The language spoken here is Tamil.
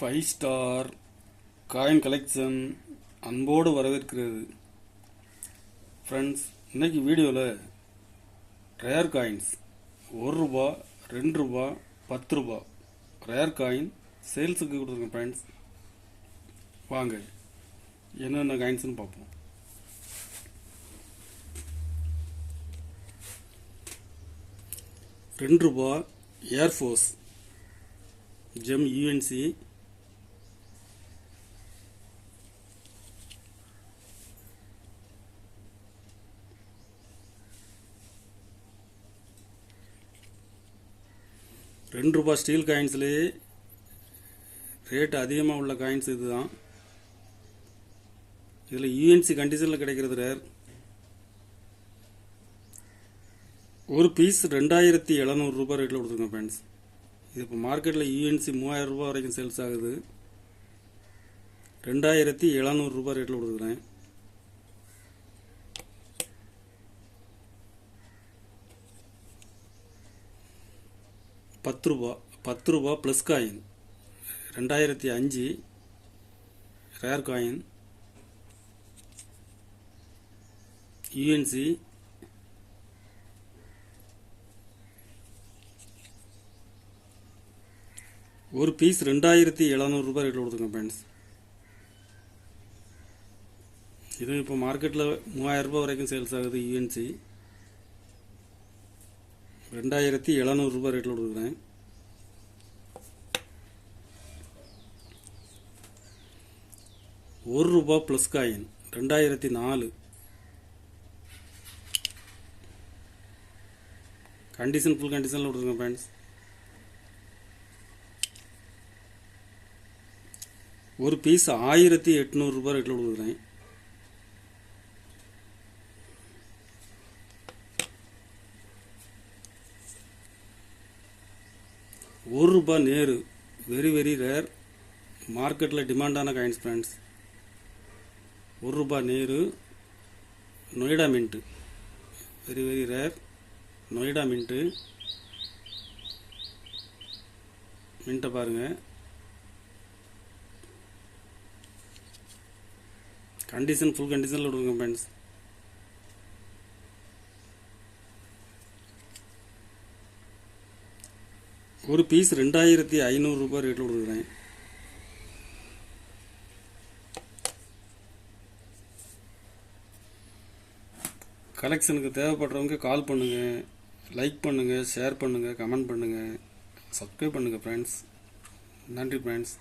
ஃபைவ் ஸ்டார் காயின் கலெக்ஷன் அன்போடு வரவேற்கிறது. ஃப்ரெண்ட்ஸ், இன்னைக்கு வீடியோவில் ரேர் காயின்ஸ் ₹1, ₹2, ₹10 ரேர் காயின் சேல்ஸுக்கு கொடுத்துருக்கேன். ஃப்ரெண்ட்ஸ், வாங்க என்னென்ன காயின்ஸ்னு பார்ப்போம். ₹2 ஏர்ஃபோர்ஸ் ஜெம் யூஎன்சி, ₹2 ஸ்டீல் காயின்ஸ்லேயே ரேட் அதிகமாக உள்ள காயின்ஸ் இதுதான். இதில் யூஎன்சி கண்டிஷனில் கிடைக்கிறது ரேர். ஒரு பீஸ் ₹2700 ரேட்டில் கொடுத்துருக்கோம். ஃப்ரெண்ட்ஸ், இது இப்போ மார்க்கெட்டில் யூஎன்சி ₹3000 வரைக்கும் சேல்ஸ் ஆகுது. ₹2700 ரேட்டில் கொடுத்துருக்குறேன். ₹10 plus coin 2005 rare coin UNC. ஒரு பீஸ் ₹2700 ரேட்டில் கொடுத்துருக்கோம். ஃப்ரெண்ட்ஸ், இது இப்போ மார்க்கெட்டில் ₹3000 வரைக்கும் சேல்ஸ் ஆகுது. யூஎன்சி ₹2700 ரேட்டில் கொடுக்குறேன். ₹1 ப்ளஸ் காயின் 2004 கண்டிஷன் ஃபுல் கண்டிஷனில் கொடுத்துருக்கேன். ஃப்ரெண்ட்ஸ், ஒரு பீஸ் ₹1800 ரேட்டில் கொடுக்குறேன். ₹1 நேரு வெரி ரேர், மார்க்கெட்டில் டிமாண்டான coins. Friends, ₹1 Nehru Noida mint very rare. Noida மின்ட்டை பாருங்கள். கண்டிஷன் ஃபுல் கண்டிஷனில் கொடுங்க. ஃப்ரெண்ட்ஸ், ஒரு பீஸ் ₹2500 ரேட்டில் கொடுக்குறேன். கலெக்ஷனுக்கு தேவைப்படுறவங்க கால் பண்ணுங்கள், லைக் பண்ணுங்கள், ஷேர் பண்ணுங்கள், கமெண்ட் பண்ணுங்கள், சப்ஸ்கிரைப் பண்ணுங்கள். ஃப்ரெண்ட்ஸ், நன்றி. ஃப்ரெண்ட்ஸ்.